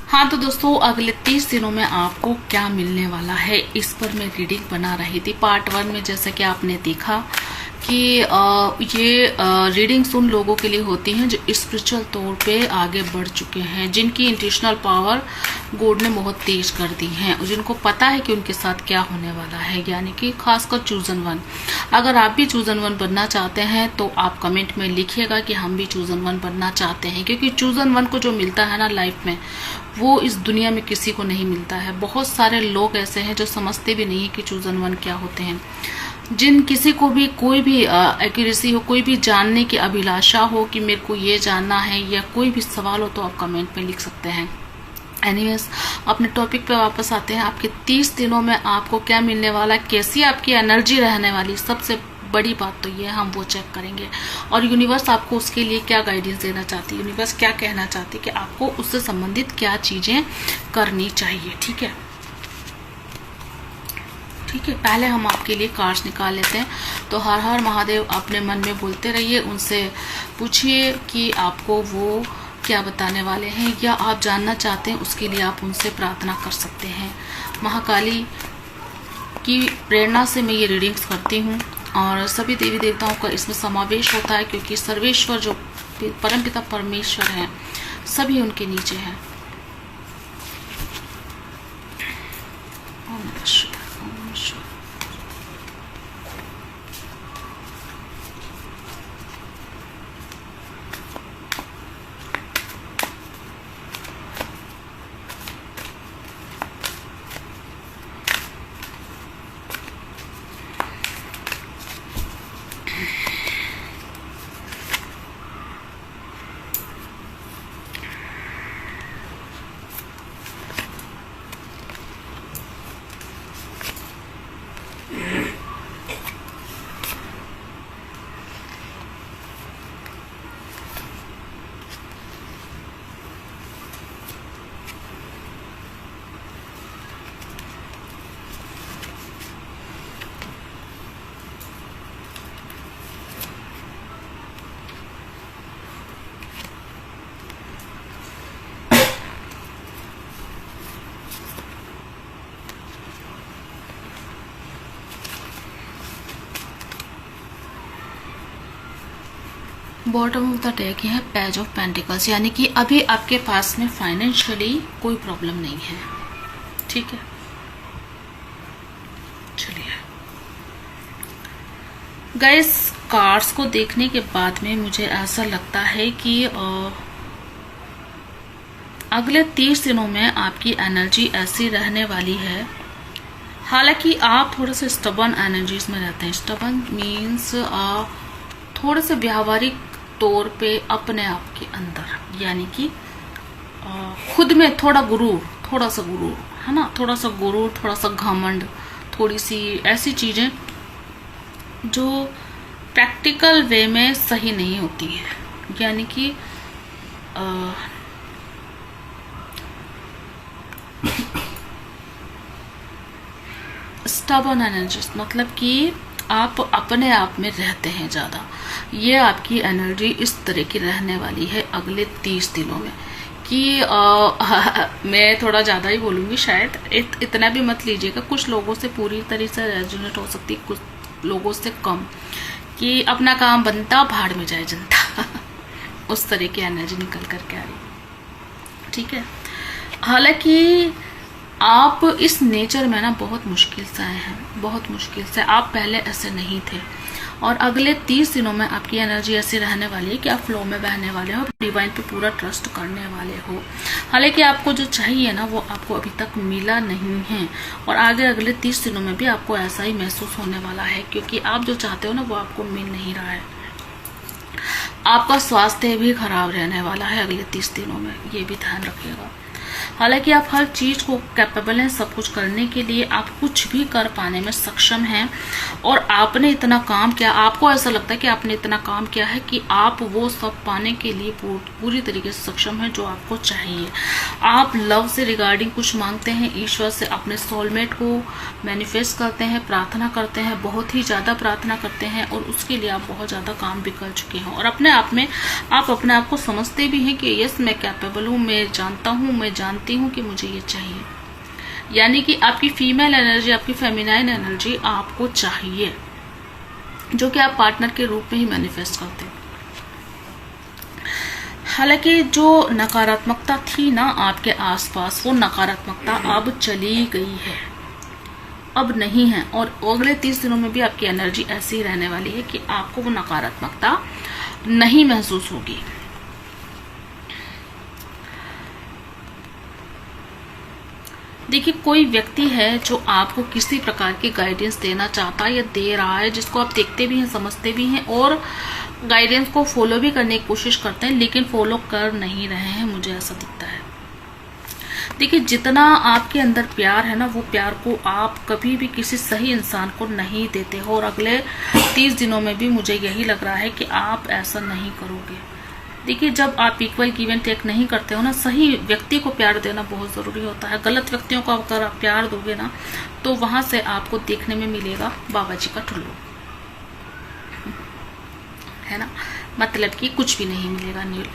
हाँ तो दोस्तों, अगले 30 दिनों में आपको क्या मिलने वाला है, इस पर मैं रीडिंग बना रही थी। पार्ट 1 में जैसा कि आपने देखा कि ये रीडिंग्स उन लोगों के लिए होती हैं जो स्पिरिचुअल तौर पे आगे बढ़ चुके हैं, जिनकी इंट्यूशनल पावर गॉड ने बहुत तेज कर दी है और जिनको पता है कि उनके साथ क्या होने वाला है, यानी कि खासकर चूजन वन। अगर आप भी चूजन वन बनना चाहते हैं तो आप कमेंट में लिखिएगा कि हम भी चूजन वन बनना चाहते हैं, क्योंकि चूजन वन को जो मिलता है ना लाइफ में, वो इस दुनिया में किसी को नहीं मिलता है। बहुत सारे लोग ऐसे हैं जो समझते भी नहीं है कि चूजन वन क्या होते हैं। जिन किसी को भी कोई भी एक्यूरेसी हो, कोई भी जानने की अभिलाषा हो कि मेरे को ये जानना है या कोई भी सवाल हो, तो आप कमेंट में लिख सकते हैं। एनीवेज, अपने टॉपिक पे वापस आते हैं। आपके 30 दिनों में आपको क्या मिलने वाला, कैसी आपकी एनर्जी रहने वाली, सबसे बड़ी बात तो ये हम वो चेक करेंगे। और यूनिवर्स आपको उसके लिए क्या गाइडेंस देना चाहती है, यूनिवर्स क्या कहना चाहती है कि आपको उससे संबंधित क्या चीजें करनी चाहिए। ठीक है, ठीक है। पहले हम आपके लिए कार्ड्स निकाल लेते हैं। तो हर हर महादेव अपने मन में बोलते रहिए, उनसे पूछिए कि आपको वो क्या बताने वाले हैं, या आप जानना चाहते हैं उसके लिए आप उनसे प्रार्थना कर सकते हैं। महाकाली की प्रेरणा से मैं ये रीडिंग्स करती हूँ और सभी देवी देवताओं का इसमें समावेश होता है, क्योंकि सर्वेश्वर जो परमपिता परमेश्वर हैं सभी उनके नीचे हैं। बॉटम ऑफ द डेक है पेज ऑफ पेंटिकल्स, यानी कि अभी आपके पास में फाइनेंशियली कोई प्रॉब्लम नहीं है। ठीक है, चलिए गाइस, कार्ड्स को देखने के बाद में मुझे ऐसा लगता है कि अगले 30 दिनों में आपकी एनर्जी ऐसी रहने वाली है। हालांकि आप थोड़े से स्टबर्न एनर्जीज में रहते हैं। स्टबर्न मीन्स थोड़े से व्यावहारिक तौर पे अपने आप के अंदर, यानी कि खुद में थोड़ा सा गुरूर है ना, थोड़ा सा गुरूर, थोड़ा सा घमंड, थोड़ी सी ऐसी चीजें जो प्रैक्टिकल वे में सही नहीं होती है। यानी कि स्टबर्न एनर्जीज मतलब कि आप अपने आप में रहते हैं ज्यादा। ये आपकी एनर्जी इस तरह की रहने वाली है अगले 30 दिनों में कि मैं थोड़ा ज्यादा ही बोलूंगी शायद, इतना भी मत लीजिएगा। कुछ लोगों से पूरी तरह से रेजोनेट हो सकती, कुछ लोगों से कम, कि अपना काम बनता भाड़ में जाए जनता उस तरह की एनर्जी निकल करके आ रही। ठीक है, हालांकि आप इस नेचर में ना बहुत मुश्किल से आए हैं, बहुत मुश्किल से। आप पहले ऐसे नहीं थे और अगले 30 दिनों में आपकी एनर्जी ऐसी रहने वाली है कि आप फ्लो में बहने वाले हो, डिवाइन पे पूरा ट्रस्ट करने वाले हो। हालांकि आपको जो चाहिए ना वो आपको अभी तक मिला नहीं है और आगे अगले 30 दिनों में भी आपको ऐसा ही महसूस होने वाला है, क्योंकि आप जो चाहते हो ना वो आपको मिल नहीं रहा है। आपका स्वास्थ्य भी खराब रहने वाला है अगले 30 दिनों में, ये भी ध्यान रखिएगा। हालांकि आप हर चीज को कैपेबल हैं, सब कुछ करने के लिए आप कुछ भी कर पाने में सक्षम हैं और आपने इतना काम किया, आपको ऐसा लगता है कि आपने इतना काम किया है कि आप वो सब पाने के लिए पूरी तरीके से सक्षम हैं जो आपको चाहिए। आप लव से रिगार्डिंग कुछ मांगते हैं, ईश्वर से अपने सोलमेट को मैनिफेस्ट करते हैं, प्रार्थना करते हैं, बहुत ही ज्यादा प्रार्थना करते हैं और उसके लिए आप बहुत ज्यादा काम भी कर चुके हैं और अपने आप में आप अपने आप को समझते भी हैं कि यस मैं कैपेबल हूँ, मैं जानता हूँ, मैं जानती हूँ कि मुझे ये चाहिए। यानी कि आपकी फीमेल एनर्जी, आपकी फेमिनाइन एनर्जी आपको चाहिए, जो कि आप पार्टनर के रूप में ही मैनिफेस्ट करते हो। हालांकि जो नकारात्मकता थी ना आपके आसपास, वो नकारात्मकता अब चली गई है, अब नहीं है। और अगले 30 दिनों में भी आपकी एनर्जी ऐसी ही रहने वाली है कि आपको वो नकारात्मकता नहीं महसूस होगी। देखिए, कोई व्यक्ति है जो आपको किसी प्रकार की गाइडेंस देना चाहता है या दे रहा है, जिसको आप देखते भी हैं, समझते भी हैं और गाइडेंस को फॉलो भी करने की कोशिश करते हैं, लेकिन फॉलो कर नहीं रहे हैं, मुझे ऐसा दिखता है। देखिए, जितना आपके अंदर प्यार है ना, वो प्यार को आप कभी भी किसी सही इंसान को नहीं देते हो, और अगले 30 दिनों में भी मुझे यही लग रहा है कि आप ऐसा नहीं करोगे। देखिए, जब आप इक्वल गिव एंड टेक नहीं करते हो ना, सही व्यक्ति को प्यार देना बहुत जरूरी होता है। गलत व्यक्तियों को अगर आप प्यार दोगे ना, तो वहां से आपको देखने में मिलेगा बाबा जी का ठुल्लू, है ना, मतलब कि कुछ भी नहीं मिलेगा नील।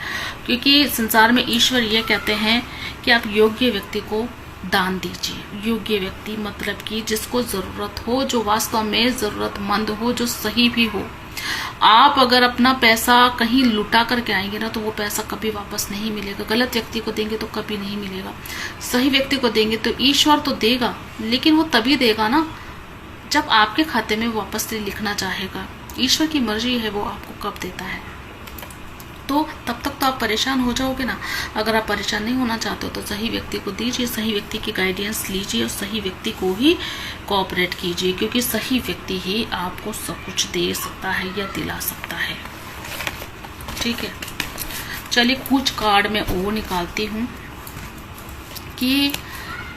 क्योंकि संसार में ईश्वर ये कहते हैं कि आप योग्य व्यक्ति को दान दीजिए। योग्य व्यक्ति मतलब कि जिसको जरूरत हो, जो वास्तव में जरूरतमंद हो, जो सही भी हो। आप अगर अपना पैसा कहीं लुटा करके आएंगे ना, तो वो पैसा कभी वापस नहीं मिलेगा। गलत व्यक्ति को देंगे तो कभी नहीं मिलेगा। सही व्यक्ति को देंगे तो ईश्वर तो देगा, लेकिन वो तभी देगा ना जब आपके खाते में वापस से लिखना चाहेगा। ईश्वर की मर्जी है वो आपको कब देता है। तो तब तक तो आप परेशान हो जाओगे ना। अगर आप परेशान नहीं होना चाहते हो तो सही व्यक्ति को दीजिए, सही व्यक्ति की गाइडेंस लीजिए और सही व्यक्ति को ही कोऑपरेट कीजिए, क्योंकि सही व्यक्ति ही आपको सब कुछ दे सकता है या दिला सकता है। ठीक है, चलिए कुछ कार्ड में और निकालती हूँ कि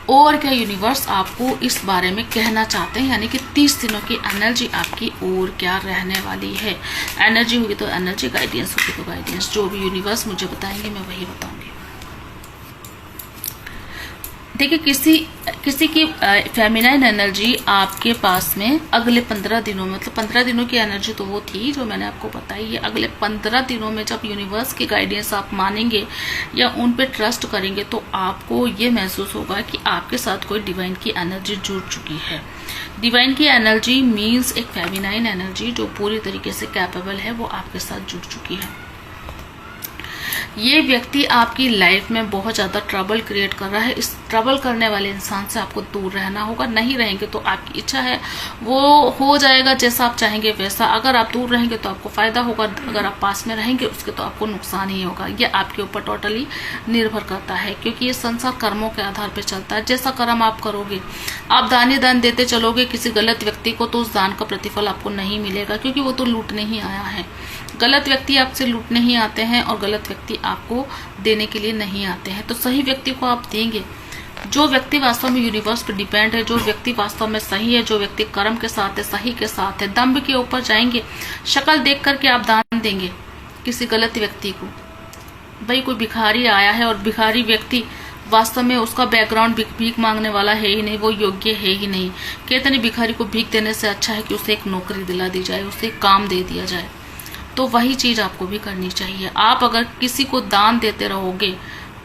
और क्या यूनिवर्स आपको इस बारे में कहना चाहते हैं, यानी कि 30 दिनों की एनर्जी आपकी और क्या रहने वाली है। एनर्जी होगी तो एनर्जी, गाइडेंस होगी तो गाइडेंस, जो भी यूनिवर्स मुझे बताएंगे मैं वही बताऊंगी। देखिए, किसी की फेमिनाइन एनर्जी आपके पास में अगले 15 दिनों में, मतलब 15 दिनों की एनर्जी तो वो थी जो मैंने आपको बताई है। अगले 15 दिनों में जब यूनिवर्स की गाइडेंस आप मानेंगे या उन पे ट्रस्ट करेंगे, तो आपको ये महसूस होगा कि आपके साथ कोई डिवाइन की एनर्जी जुड़ चुकी है। डिवाइन की एनर्जी मीन्स एक फेमिनाइन एनर्जी जो पूरी तरीके से कैपेबल है, वो आपके साथ जुड़ चुकी है। ये व्यक्ति आपकी लाइफ में बहुत ज्यादा ट्रबल क्रिएट कर रहा है। इस ट्रबल करने वाले इंसान से आपको दूर रहना होगा। नहीं रहेंगे तो आपकी इच्छा है वो हो जाएगा जैसा आप चाहेंगे वैसा। अगर आप दूर रहेंगे तो आपको फायदा होगा, अगर आप पास में रहेंगे उसके तो आपको नुकसान ही होगा। ये आपके ऊपर टोटली निर्भर करता है, क्योंकि ये संसार कर्मों के आधार पर चलता है। जैसा कर्म आप करोगे, आप दान देते चलोगे किसी गलत व्यक्ति को, तो उस दान का प्रतिफल आपको नहीं मिलेगा, क्योंकि वो तो लूटने ही आया है। गलत व्यक्ति आपसे लूटने ही आते हैं और गलत व्यक्ति आपको देने के लिए नहीं आते हैं। तो सही व्यक्ति को आप देंगे। जो व्यक्ति वास्तव में यूनिवर्स पर डिपेंड है, जो व्यक्ति वास्तव में सही है, जो व्यक्ति कर्म के साथ है, सही के साथ है, दम्भ के ऊपर जाएंगे, शक्ल देख करके आप दान देंगे किसी गलत व्यक्ति को। भाई कोई भिखारी आया है और भिखारी व्यक्ति वास्तव में उसका बैकग्राउंड भीख मांगने वाला है ही नहीं, वो योग्य है ही नहीं। कहते नहीं, भिखारी को भीख देने से अच्छा है कि उसे एक नौकरी दिला दी जाए, उसे एक काम दे दिया जाए। तो वही चीज आपको भी करनी चाहिए। आप अगर किसी को दान देते रहोगे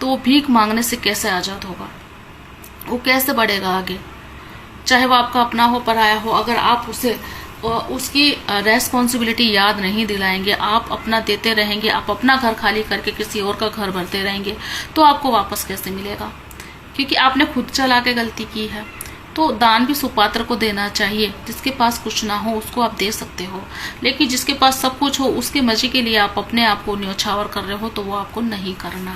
तो वो भीख मांगने से कैसे आजाद होगा, वो कैसे बढ़ेगा आगे, चाहे वो आपका अपना हो पराया हो। अगर आप उसे उसकी रेस्पॉन्सिबिलिटी याद नहीं दिलाएंगे, आप अपना देते रहेंगे, आप अपना घर खाली करके किसी और का घर भरते रहेंगे, तो आपको वापस कैसे मिलेगा, क्योंकि आपने खुद चला के गलती की है। तो दान भी सुपात्र को देना चाहिए। जिसके पास कुछ ना हो उसको आप दे सकते हो, लेकिन जिसके पास सब कुछ हो उसके मजे के लिए आप अपने आप को न्यौछावर कर रहे हो, तो वो आपको नहीं करना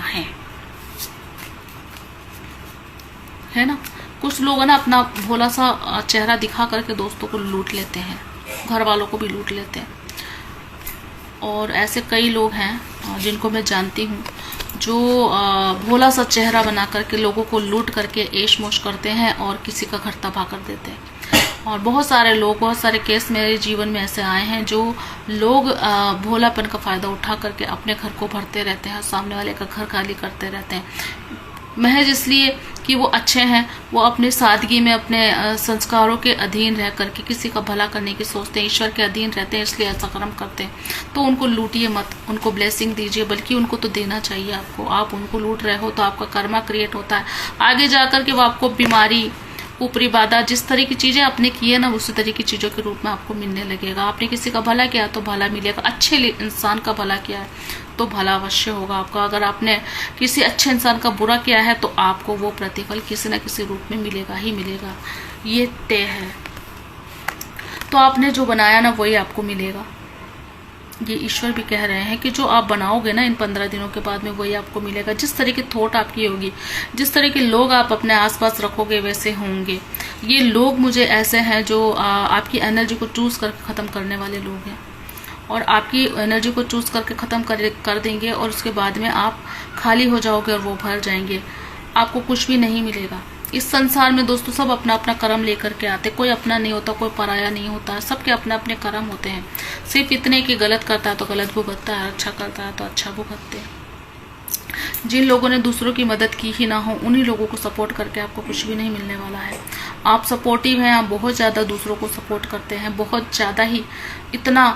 है ना। कुछ लोग ना अपना भोला सा चेहरा दिखा करके दोस्तों को लूट लेते हैं, घर वालों को भी लूट लेते हैं। और ऐसे कई लोग हैं जिनको मैं जानती हूँ जो भोला सा चेहरा बना करके लोगों को लूट करके ऐश मौज करते हैं और किसी का घर तबाह कर देते हैं। और बहुत सारे केस मेरे जीवन में ऐसे आए हैं जो लोग भोलापन का फायदा उठा करके अपने घर को भरते रहते हैं, सामने वाले का घर खाली करते रहते हैं, महज इसलिए कि वो अच्छे हैं, वो अपने सादगी में अपने संस्कारों के अधीन रह करके किसी का भला करने की सोचते हैं, ईश्वर के अधीन रहते हैं, इसलिए ऐसा कर्म करते हैं। तो उनको लूटिए मत, उनको ब्लेसिंग दीजिए, बल्कि उनको तो देना चाहिए आपको। आप उनको लूट रहे हो तो आपका कर्मा क्रिएट होता है, आगे जाकर के वो आपको बीमारी, ऊपरी बाधा, जिस तरह की चीजें आपने की है ना, उसी तरह की चीजों के रूप में आपको मिलने लगेगा। आपने किसी का भला किया तो भला मिलेगा, अच्छे इंसान का भला किया है तो भला अवश्य होगा आपका। अगर आपने किसी अच्छे इंसान का बुरा किया है तो आपको वो प्रतिफल किसी न किसी रूप में मिलेगा ही मिलेगा, ये तय है। तो आपने जो बनाया ना वही आपको मिलेगा। ये ईश्वर भी कह रहे हैं कि जो आप बनाओगे ना इन 15 दिनों के बाद में वही आपको मिलेगा। जिस तरह की थॉट आपकी होगी, जिस तरह के लोग आप अपने आसपास रखोगे वैसे होंगे। ये लोग मुझे ऐसे हैं जो आपकी एनर्जी को चूज करके खत्म करने वाले लोग हैं, और आपकी एनर्जी को चूज करके खत्म कर देंगे, और उसके बाद में आप खाली हो जाओगे और वो भर जाएंगे, आपको कुछ भी नहीं मिलेगा। इस संसार में दोस्तों सब अपना अपना कर्म लेकर के आते, कोई अपना नहीं होता, कोई पराया नहीं होता, सबके अपने अपने कर्म होते हैं। सिर्फ इतने कि गलत करता है तो गलत भुगतता है, अच्छा करता है तो अच्छा भुगतते हैं। जिन लोगों ने दूसरों की मदद की ही ना हो, उन्हीं लोगों को सपोर्ट करके आपको कुछ भी नहीं मिलने वाला है। आप सपोर्टिव हैं, आप बहुत ज्यादा दूसरों को सपोर्ट करते हैं, बहुत ज्यादा ही, इतना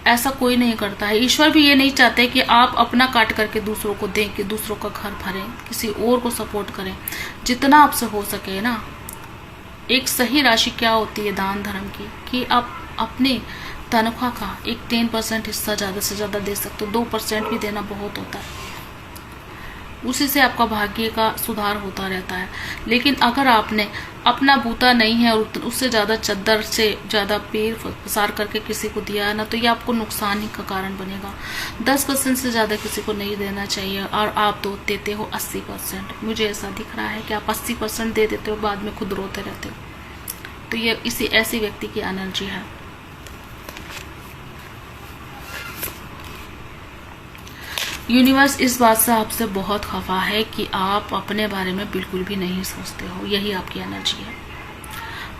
ऐसा कोई नहीं करता है। ईश्वर भी ये नहीं चाहते कि आप अपना काट करके दूसरों को दें, कि दूसरों का घर भरें, किसी और को सपोर्ट करें। जितना आपसे हो सके ना, एक सही राशि क्या होती है दान धर्म की, कि आप अपने तनख्वाह का एक 10% हिस्सा ज्यादा से ज्यादा दे सकते हो। 2% भी देना बहुत होता है, उसी से आपका भाग्य का सुधार होता रहता है। लेकिन अगर आपने अपना बूता नहीं है और उससे ज्यादा चद्दर से ज्यादा पैर पसार करके किसी को दिया है ना, तो ये आपको नुकसान ही का कारण बनेगा। 10% से ज्यादा किसी को नहीं देना चाहिए, और आप तो देते हो 80%। मुझे ऐसा दिख रहा है कि आप 80% दे देते हो, बाद में खुद रोते रहते हो। तो ये इसी ऐसी व्यक्ति की एनर्जी है। यूनिवर्स इस बात से आपसे बहुत खफा है कि आप अपने बारे में बिल्कुल भी नहीं सोचते हो, यही आपकी एनर्जी है।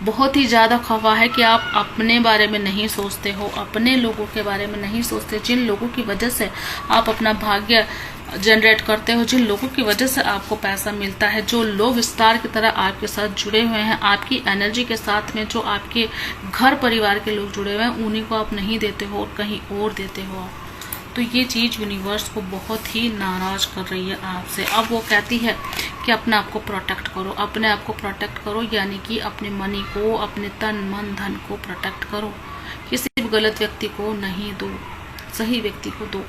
बहुत ही ज्यादा खफा है कि आप अपने बारे में नहीं सोचते हो, अपने लोगों के बारे में नहीं सोचते, जिन लोगों की वजह से आप अपना भाग्य जनरेट करते हो, जिन लोगों की वजह से आपको पैसा मिलता है, जो लोग स्टार की तरह आपके साथ जुड़े हुए हैं, आपकी एनर्जी के साथ में जो आपके घर परिवार के लोग जुड़े हुए हैं, उन्हीं को आप नहीं देते हो और कहीं और देते हो आप। तो ये चीज यूनिवर्स को बहुत ही नाराज कर रही है आपसे। अब वो कहती है कि अपने आप को प्रोटेक्ट करो, अपने आप को प्रोटेक्ट करो, यानी कि अपने मनी को, अपने तन मन धन को प्रोटेक्ट करो। किसी भी गलत व्यक्ति को नहीं दो, सही व्यक्ति को दो।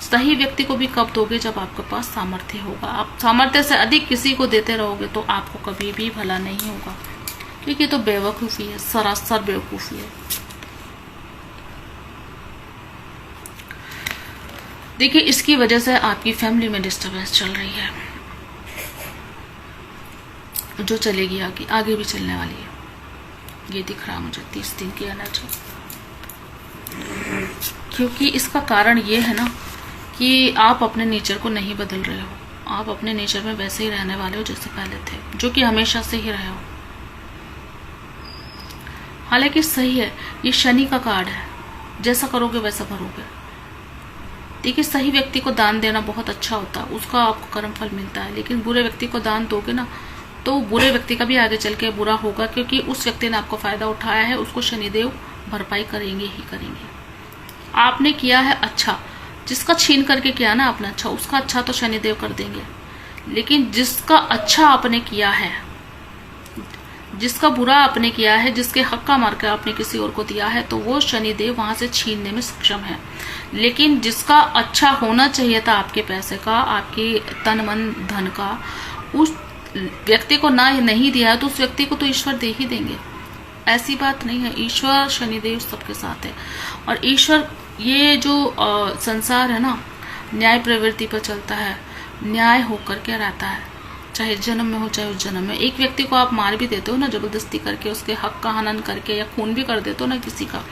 सही व्यक्ति को भी कब दोगे, जब आपके पास सामर्थ्य होगा। आप सामर्थ्य से अधिक किसी को देते रहोगे तो आपको कभी भी भला नहीं होगा, क्योंकि तो बेवकूफी है, सरासर बेवकूफी है। देखिए, इसकी वजह से आपकी फैमिली में डिस्टरबेंस चल रही है, जो चलेगी आगे, आगे भी चलने वाली है। ये दिख रहा मुझे 30 दिन की एनर्जी। क्योंकि इसका कारण ये है ना कि आप अपने नेचर को नहीं बदल रहे हो, आप अपने नेचर में वैसे ही रहने वाले हो जैसे पहले थे, जो कि हमेशा से ही रहे हो। हालांकि सही है, ये शनि का कार्ड है, जैसा करोगे वैसा भरोगे। देखिए, सही व्यक्ति को दान देना बहुत अच्छा होता है, उसका आपको कर्म फल मिलता है। लेकिन बुरे व्यक्ति को दान दोगे ना, तो बुरे व्यक्ति का भी आगे चल के बुरा होगा, क्योंकि उस व्यक्ति ने आपको फायदा उठाया है, उसको शनिदेव भरपाई करेंगे ही करेंगे। आपने किया है अच्छा, जिसका छीन करके किया ना आपने अच्छा, उसका अच्छा तो शनिदेव कर देंगे। लेकिन जिसका अच्छा आपने किया है, जिसका बुरा आपने किया है, जिसके हक का मार के आपने किसी और को दिया है, तो वो शनिदेव वहां से छीनने में सक्षम है। लेकिन जिसका अच्छा होना चाहिए था आपके पैसे का, आपके तन मन धन का, उस व्यक्ति को ना नहीं दिया है, तो उस व्यक्ति को तो ईश्वर दे ही देंगे। ऐसी बात नहीं है, ईश्वर शनिदेव सबके साथ है। और ईश्वर, ये जो संसार है ना, न्याय प्रवृत्ति पर चलता है, न्याय होकर के रहता है, चाहे जन्म में हो चाहे उस जन्म में। एक व्यक्ति को आप मार भी देते हो ना जबरदस्ती करके, उसके हक का हनन करके, या खून भी कर देते हो ना किसी का,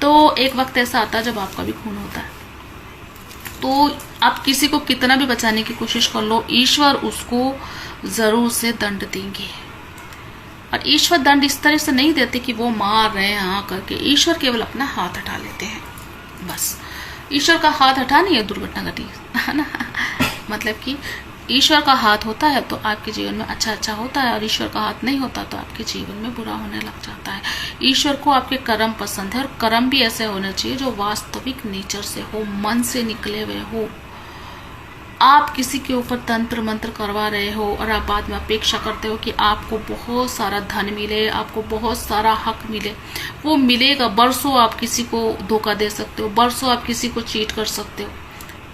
तो एक वक्त ऐसा आता है जब आपका भी खून होता है। तो आप किसी को कितना भी बचाने की कोशिश कर लो, ईश्वर उसको जरूर से दंड देंगे। और ईश्वर दंड इस तरह से नहीं देते कि वो मार रहे हैं हाँ करके, ईश्वर केवल अपना हाथ हटा लेते हैं, बस। ईश्वर का हाथ हटा नहीं है दुर्घटना घटी है ना मतलब कि ईश्वर का हाथ होता है तो आपके जीवन में अच्छा अच्छा होता है, और ईश्वर का हाथ नहीं होता तो आपके जीवन में बुरा होने लग जाता है। ईश्वर को आपके कर्म पसंद है, और कर्म भी ऐसे होने चाहिए जो वास्तविक नेचर से हो, मन से निकले हुए हो। आप किसी के ऊपर तंत्र मंत्र करवा रहे हो और आप बाद में अपेक्षा करते हो कि आपको बहुत सारा धन मिले, आपको बहुत सारा हक मिले, वो मिलेगा। बरसों आप किसी को धोखा दे सकते हो, बरसों आप किसी को चीट कर सकते हो,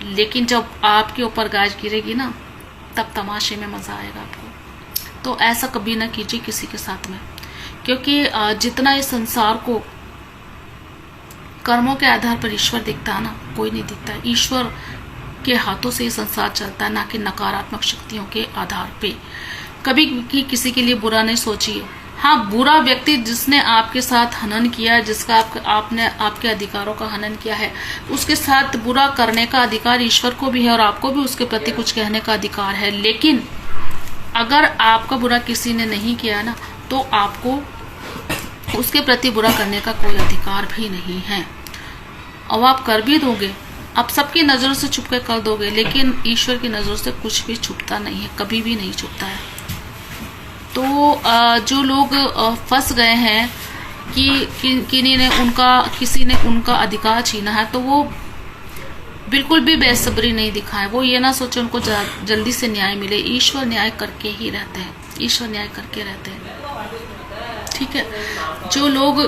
लेकिन जब आपके ऊपर गाज गिरेगी ना, तब तमाशे में मजा आएगा आपको। तो ऐसा कभी ना कीजिए किसी के साथ में, क्योंकि जितना इस संसार को कर्मों के आधार पर ईश्वर दिखता है ना, कोई नहीं दिखता है। ईश्वर के हाथों से ये संसार चलता है, ना कि नकारात्मक शक्तियों के आधार पे। कभी भी किसी के लिए बुरा नहीं सोचिए। हाँ, बुरा व्यक्ति जिसने आपके साथ हनन किया, जिसका आपने आपके अधिकारों का हनन किया है, उसके साथ बुरा करने का अधिकार ईश्वर को भी है, और आपको भी उसके प्रति कुछ कहने का अधिकार है। लेकिन अगर आपका बुरा किसी ने नहीं किया ना, तो आपको उसके प्रति बुरा करने का कोई अधिकार भी नहीं है। अब आप कर भी दोगे, आप सबकी नजरों से छुप कर दोगे, लेकिन ईश्वर की नजरों से कुछ भी छुपता नहीं है, कभी भी नहीं छुपता है। तो जो लोग फंस गए हैं कि किसी ने उनका अधिकार छीना है, तो वो बिल्कुल भी बेसब्री नहीं दिखाएं। वो ये ना सोचे उनको जल्दी से न्याय मिले। ईश्वर न्याय करके ही रहते हैं, ईश्वर न्याय करके रहते हैं, ठीक है। जो लोग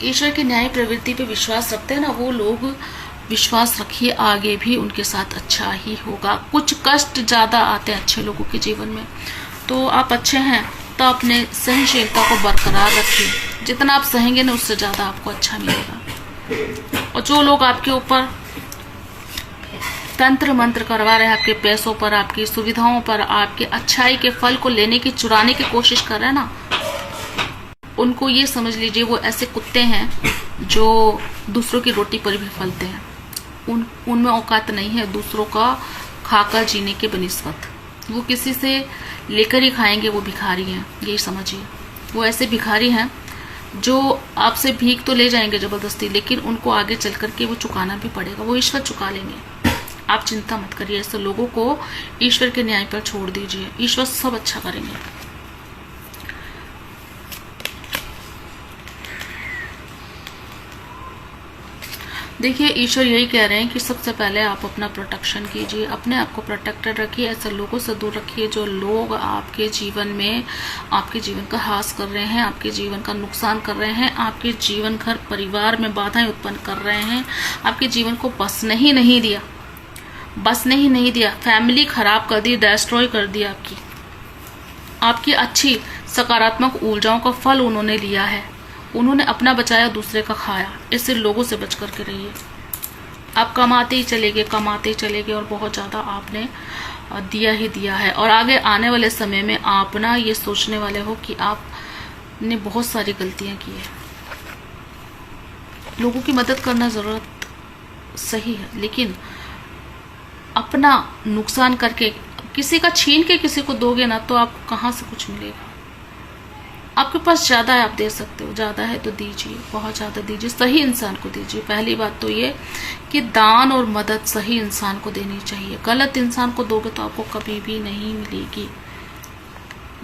ईश्वर की न्याय प्रवृत्ति पे विश्वास रखते हैं ना, वो लोग विश्वास रखिए आगे भी उनके साथ अच्छा ही होगा। कुछ कष्ट ज्यादा आते हैं अच्छे लोगों के जीवन में, तो आप अच्छे हैं तो अपने सहनशीलता को बरकरार रखिए। जितना आप सहेंगे ना, उससे ज्यादा आपको अच्छा मिलेगा। और जो लोग आपके ऊपर तंत्र मंत्र करवा रहे हैं, आपके पैसों पर, आपकी सुविधाओं पर, आपके अच्छाई के फल को लेने की, चुराने की कोशिश कर रहे हैं ना, उनको ये समझ लीजिए वो ऐसे कुत्ते हैं जो दूसरों की रोटी पर भी फलते हैं। उनमें औकात नहीं है दूसरों का खाकर जीने के बनिस्बत। वो किसी से लेकर ही खाएंगे, वो भिखारी हैं, यही समझिए। वो ऐसे भिखारी हैं जो आपसे भीख तो ले जाएंगे जबरदस्ती, लेकिन उनको आगे चल करके वो चुकाना भी पड़ेगा, वो ईश्वर चुका लेंगे। आप चिंता मत करिए, ऐसे लोगों को ईश्वर के न्याय पर छोड़ दीजिए, ईश्वर सब अच्छा करेंगे। देखिए, ईश्वर यही कह रहे हैं कि सबसे पहले आप अपना प्रोटेक्शन कीजिए, अपने आप को प्रोटेक्टेड रखिए, ऐसे लोगों से दूर रखिए जो लोग आपके जीवन में आपके जीवन का ह्रास कर रहे हैं, आपके जीवन का नुकसान कर रहे हैं, आपके जीवन घर परिवार में बाधाएं उत्पन्न कर रहे हैं, आपके जीवन को बसने ही नहीं दिया, फैमिली खराब कर दी, डिस्ट्रॉय कर दी आपकी अच्छी सकारात्मक ऊर्जाओं का फल उन्होंने लिया है। उन्होंने अपना बचाया, दूसरे का खाया। ऐसे लोगों से बच करके रहिए। आप कमाते ही चले गए और बहुत ज़्यादा आपने दिया ही दिया है, और आगे आने वाले समय में आप ना ये सोचने वाले हो कि आपने बहुत सारी गलतियां की है। लोगों की मदद करना ज़रूरत सही है, लेकिन अपना नुकसान करके, किसी का छीन के किसी को दोगे ना, तो आप कहाँ से कुछ मिलेगा। आपके पास ज्यादा है, आप दे सकते हो, ज्यादा है तो दीजिए, बहुत ज्यादा दीजिए, सही इंसान को दीजिए। पहली बात तो ये कि दान और मदद सही इंसान को देनी चाहिए। गलत इंसान को दोगे तो आपको कभी भी नहीं मिलेगी।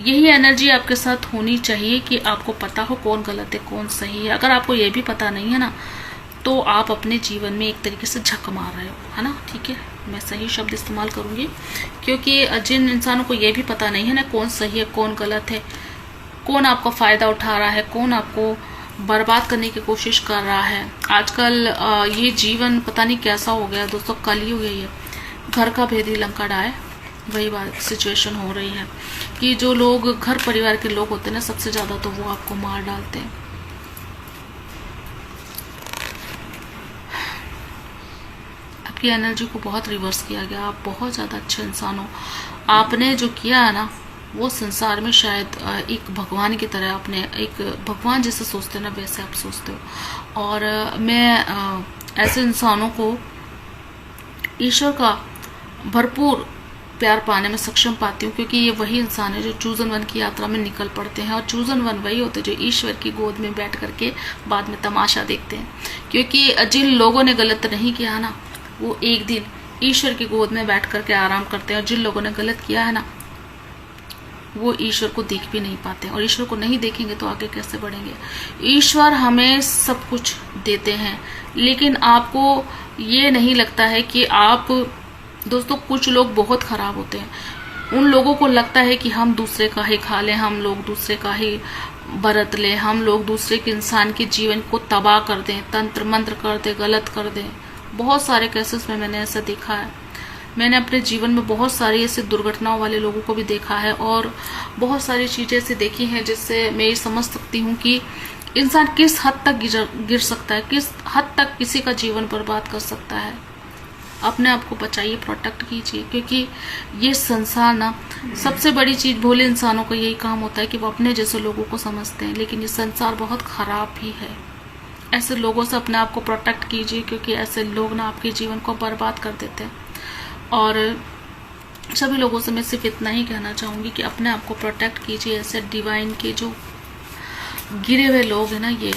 यही एनर्जी आपके साथ होनी चाहिए कि आपको पता हो कौन गलत है कौन सही है। अगर आपको ये भी पता नहीं है ना, तो आप अपने जीवन में एक तरीके से झक मार रहे हो, है ना, ठीक है। मैं सही शब्द इस्तेमाल करूंगी, क्योंकि जिन इंसानों को ये भी पता नहीं है ना कौन सही है कौन गलत है, कौन आपका फायदा उठा रहा है, कौन आपको बर्बाद करने की कोशिश कर रहा है। आजकल ये जीवन पता नहीं कैसा हो गया दोस्तों, कलयुग है ये। घर का भेदी लंका डाहे, वही बात सिचुएशन हो रही है कि जो लोग घर परिवार के लोग होते हैं ना, सबसे ज्यादा तो वो आपको मार डालते हैं। आपकी एनर्जी को बहुत रिवर्स किया गया। आप बहुत ज्यादा अच्छे इंसान हो। आपने जो किया है ना, वो संसार में शायद एक भगवान की तरह, आपने एक भगवान जैसे सोचते हैं ना, वैसे आप सोचते हो। और मैं ऐसे इंसानों को ईश्वर का भरपूर प्यार पाने में सक्षम पाती हूँ, क्योंकि ये वही इंसान है जो चूजन वन की यात्रा में निकल पड़ते हैं। और चूजन वन वही होते हैं जो ईश्वर की गोद में बैठ करके बाद में तमाशा देखते हैं। क्योंकि जिन लोगों ने गलत नहीं किया ना, वो एक दिन ईश्वर की गोद में बैठ करके आराम करते हैं, और जिन लोगों ने गलत किया है ना, वो ईश्वर को देख भी नहीं पाते, और ईश्वर को नहीं देखेंगे तो आगे कैसे बढ़ेंगे। ईश्वर हमें सब कुछ देते हैं, लेकिन आपको ये नहीं लगता है कि आप, दोस्तों कुछ लोग बहुत खराब होते हैं, उन लोगों को लगता है कि हम दूसरे का ही खा लें, हम लोग दूसरे का ही बरत लें, हम लोग दूसरे के इंसान के जीवन को तबाह कर दें, तंत्र मंत्र कर दें, गलत कर दें। बहुत सारे केसेस में मैंने ऐसा देखा है। मैंने अपने जीवन में बहुत सारी ऐसे दुर्घटनाओं वाले लोगों को भी देखा है, और बहुत सारी चीजें ऐसी देखी हैं जिससे मैं ये समझ सकती हूँ कि इंसान किस हद तक गिर सकता है, किस हद तक किसी का जीवन बर्बाद कर सकता है। अपने आप को बचाइए, प्रोटेक्ट कीजिए, क्योंकि ये संसार ना, सबसे बड़ी चीज भोले इंसानों का यही काम होता है कि वो अपने जैसे लोगों को समझते हैं, लेकिन ये संसार बहुत खराब भी है। ऐसे लोगों से अपने आप को प्रोटेक्ट कीजिए, क्योंकि ऐसे लोग ना आपके जीवन को बर्बाद कर देते हैं। और सभी लोगों से मैं सिर्फ इतना ही कहना चाहूंगी कि अपने आप को प्रोटेक्ट कीजिए। ऐसे डिवाइन के जो गिरे हुए लोग हैं ना, ये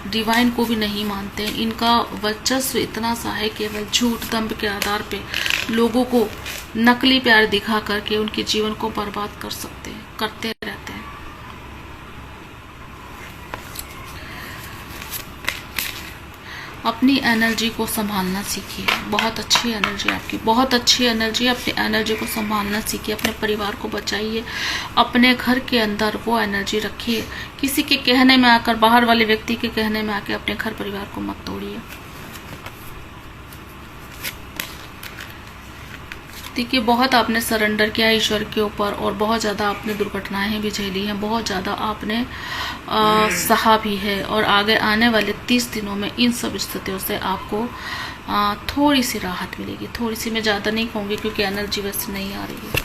डिवाइन को भी नहीं मानते हैं। इनका वर्चस्व इतना सा है, केवल झूठ दंभ के आधार पे लोगों को नकली प्यार दिखा करके उनके जीवन को बर्बाद करते रहते हैं। अपनी एनर्जी को संभालना सीखिए। बहुत अच्छी एनर्जी आपकी, बहुत अच्छी एनर्जी। अपनी एनर्जी को संभालना सीखिए, अपने परिवार को बचाइए, अपने घर के अंदर वो एनर्जी रखिए। किसी के कहने में आकर, बाहर वाले व्यक्ति के कहने में आके अपने घर परिवार को मत तोड़िए। देखिए, बहुत आपने सरेंडर किया ईश्वर के ऊपर, और बहुत ज़्यादा आपने दुर्घटनाएं भी झेली हैं, बहुत ज़्यादा आपने सहा भी है, और आगे आने वाले 30 दिनों में इन सब स्थितियों से आपको थोड़ी सी राहत मिलेगी। थोड़ी सी, मैं ज़्यादा नहीं कहूँगी क्योंकि एनर्जी वैसे नहीं आ रही है।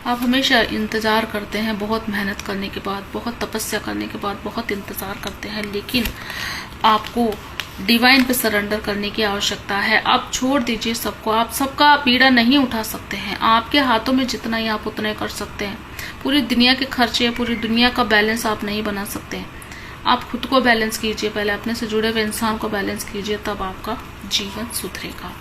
आप हमेशा इंतज़ार करते हैं, बहुत मेहनत करने के बाद, बहुत तपस्या करने के बाद बहुत इंतज़ार करते हैं, लेकिन आपको डिवाइन पे सरेंडर करने की आवश्यकता है। आप छोड़ दीजिए सबको, आप सबका पीड़ा नहीं उठा सकते हैं। आपके हाथों में जितना ही आप उतने कर सकते हैं। पूरी दुनिया के खर्चे, पूरी दुनिया का बैलेंस आप नहीं बना सकते हैं। आप खुद को बैलेंस कीजिए, पहले अपने से जुड़े हुए इंसान को बैलेंस कीजिए, तब आपका जीवन सुधरेगा,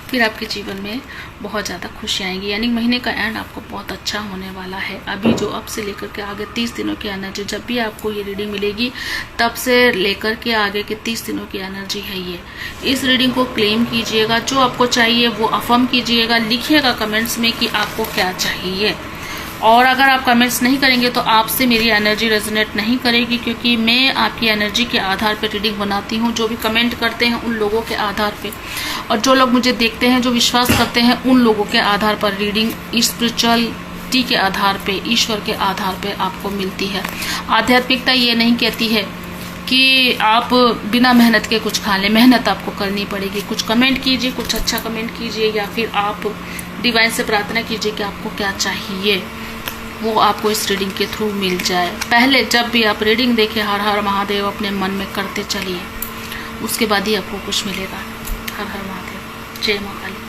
फिर आपके जीवन में बहुत ज़्यादा खुशी आएंगी। यानी महीने का एंड आपको बहुत अच्छा होने वाला है। अभी जो अब से लेकर के आगे 30 दिनों की एनर्जी, जब भी आपको ये रीडिंग मिलेगी तब से लेकर के आगे के 30 दिनों की एनर्जी है ये। इस रीडिंग को क्लेम कीजिएगा, जो आपको चाहिए वो अफर्म कीजिएगा, लिखिएगा कमेंट्स में कि आपको क्या चाहिए। और अगर आप कमेंट्स नहीं करेंगे तो आपसे मेरी एनर्जी रेजोनेट नहीं करेगी, क्योंकि मैं आपकी एनर्जी के आधार पर रीडिंग बनाती हूँ। जो भी कमेंट करते हैं उन लोगों के आधार पे, और जो लोग मुझे देखते हैं, जो विश्वास करते हैं, उन लोगों के आधार पर रीडिंग स्पिरिचुअलिटी के आधार पे, ईश्वर के आधार पे आपको मिलती है। आध्यात्मिकता ये नहीं कहती है कि आप बिना मेहनत के कुछ खा लें, मेहनत आपको करनी पड़ेगी। कुछ कमेंट कीजिए, कुछ अच्छा कमेंट कीजिए, या फिर आप डिवाइन से प्रार्थना कीजिए कि आपको क्या चाहिए, वो आपको इस रीडिंग के थ्रू मिल जाए। पहले जब भी आप रीडिंग देखें, हर हर महादेव अपने मन में करते चलिए, उसके बाद ही आपको कुछ मिलेगा। हर हर महादेव, जय मां काली।